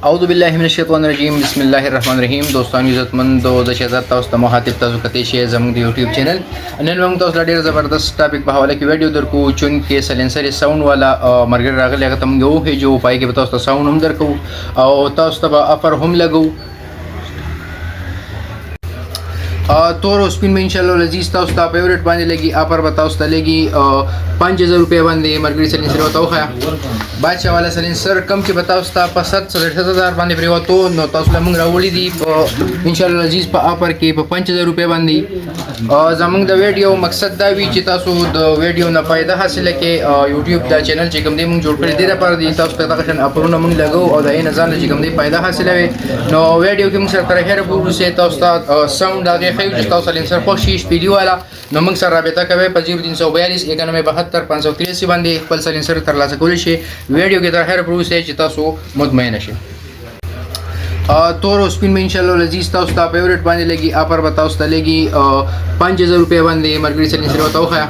اعوذ بالله من الشیطان الرجیم بسم الله الرحمن الرحیم دوستانو عزتمندو د شهزاد تاسو ته مخاطب تاسو کته شي زموږ د یوټیوب چینل نن موږ تاسو ډیر زبردست ټاپک په حواله کې ویډیو درکو چون کې سلنسر ساوند والا مرګ راغلی هغه تم یو هجو پای کې تاسو ته ساوند هم درکو او تاسو ته افر هم لګو تور او سپین ان شاء الله لذیذ تاسو ته فیوریټ باندې لګي افر به تاسو ته لګي 5000 روپیا باندې مرګري سلنسر وتاو خیا بادشاہ والا سلنسر کم چې بتاو ستا په 700,000 باندې پریوتو نو تاسو له موږ راوړی دي ان شاء الله لذیذ په افر کې په 5000 روپیا باندې زموږ د ویډیو مقصد دا وی چې تاسو د ویډیو نه فائدہ حاصل کړئ یوټیوب دا چینل چې کوم دی موږ جوړ کړی دی لپاره دی تاسو ته دا شن اپرونه موږ لګو او دا یې نظر چې کوم دی فائدہ حاصلوي نو ویډیو کې موږ سره تر هر پورې تاسو ته ساوند دا خو چې تاسو سلنسر خو شیش ویډیو والا نو موږ سره رابطه کوي په 0342 9172 583 باندې خپل سلنسر ترلاسه کولی شي ویډیو کې تر هر پروسه چې تاسو مطمئن شئ تور او سپین ان شاء الله لذیذ تاسو ته فیوریټ باندې لګي افر به تاسو ته لګي 5000 روپیا باندې مرګري سلنسر وتاو خیا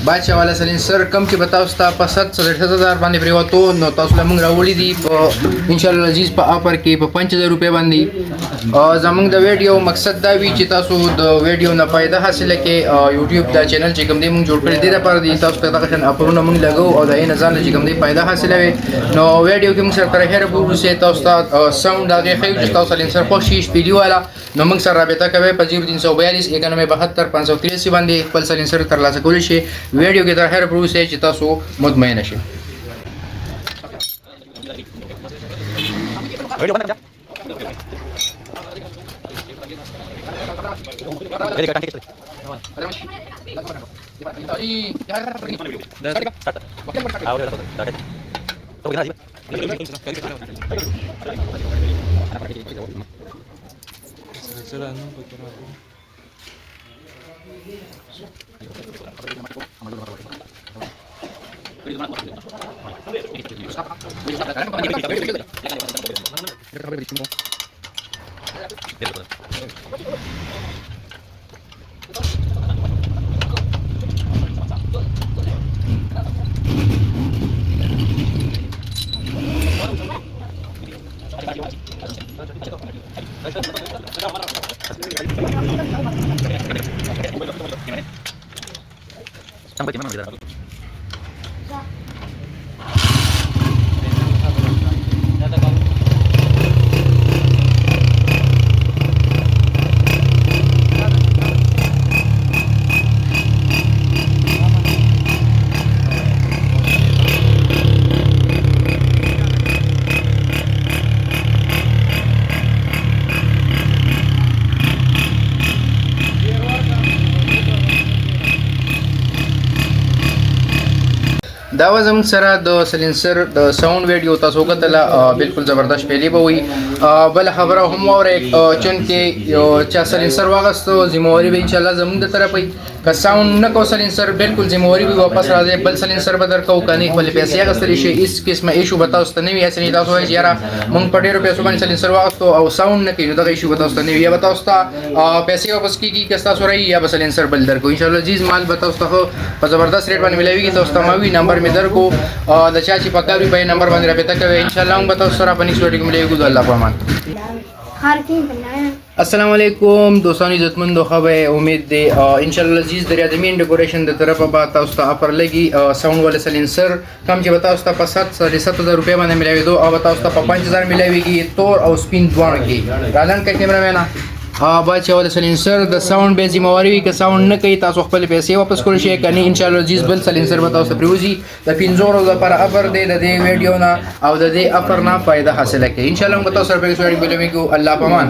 بادشاہ والا سلنسر کم چې بتاو ستا په 700,000 باندې پریوتو نو تاسو له موږ راوړی دي ان شاء الله لذیذ په افر کې په 5000 روپیا باندې زموږ د ویډیو مقصد دا وی چې تاسو د ویډیو نه فائدہ حاصل کړئ یوټیوب دا چینل چې کوم دی موږ جوړ کړی دی لپاره دی تاسو ته دا شن اپرونه موږ لګو او دا یې نظر چې کوم دی فائدہ حاصلوي نو ویډیو کې موږ سره تر هر پورې تاسو ته ساوند دا خو چې تاسو سلنسر خو شیش ویډیو والا نو موږ سره رابطه کوي په 0342 9172 583 باندې خپل سلنسر ترلاسه کولی شي ویډیو کې تر هر پروسه چې تاسو مطمئن شئ دا وزم سره د سلنسر د ساوند ویډیو تاسو کتله بالکل زبردست پیلی به وي بل خبره هم وره چون کې یو چا سلنسر واغستو ذمہواری به ان شاء الله زموږ د طرفه که ساوند نه کو سلنسر بالکل ذمہواری به واپس راځي بل سلنسر به درکو کني خپل پیسې غستلی شي اس قسمه ایشو به تاسو ته نه وي اسنی تاسو یې یاره مونږ په ډیرو پیسو باندې سلنسر واغستو او ساوند نه کوي دغه ایشو به تاسو ته نه وي یا به تاسو ته پیسې واپس کیږي که تاسو راي یا به سلنسر بل درکو ان شاء الله عزیز مال به تاسو ته په زبردست ریټ باندې ملويږي تاسو ته ماوي نمبر می درکو د چا چې پکاري به نمبر باندې رابطه کوي ان شاء الله موږ تاسو سره په نیکسټ ویډیو کې ملويږو الله پامان السلام علیکم دوستانو عزتمندو خبره امید دی ان شاء الله عزیز دریا زمین ډیکوریشن د طرفه به تاسو ته افر لګي ساوند والا سلنسر کم چې تاسو ته په 700,000 روپیا باندې ملوي دو او تاسو ته په 5000 ملويږي تور او سپین دوانو کې رالن کې کیمرا مېنا بادشاہ والا سلنسر د ساوند به ذمہواری وي که ساوند نه کوي تاسو خپل پیسې واپس کول شي کني ان شاء الله عزیز بل سلنسر به تاسو پروزي د 500 لپاره افر دی د دې ویډیو نه او د دې افر نه فائدہ حاصل کړئ ان شاء الله موږ تاسو سره په ویډیو کې الله پامان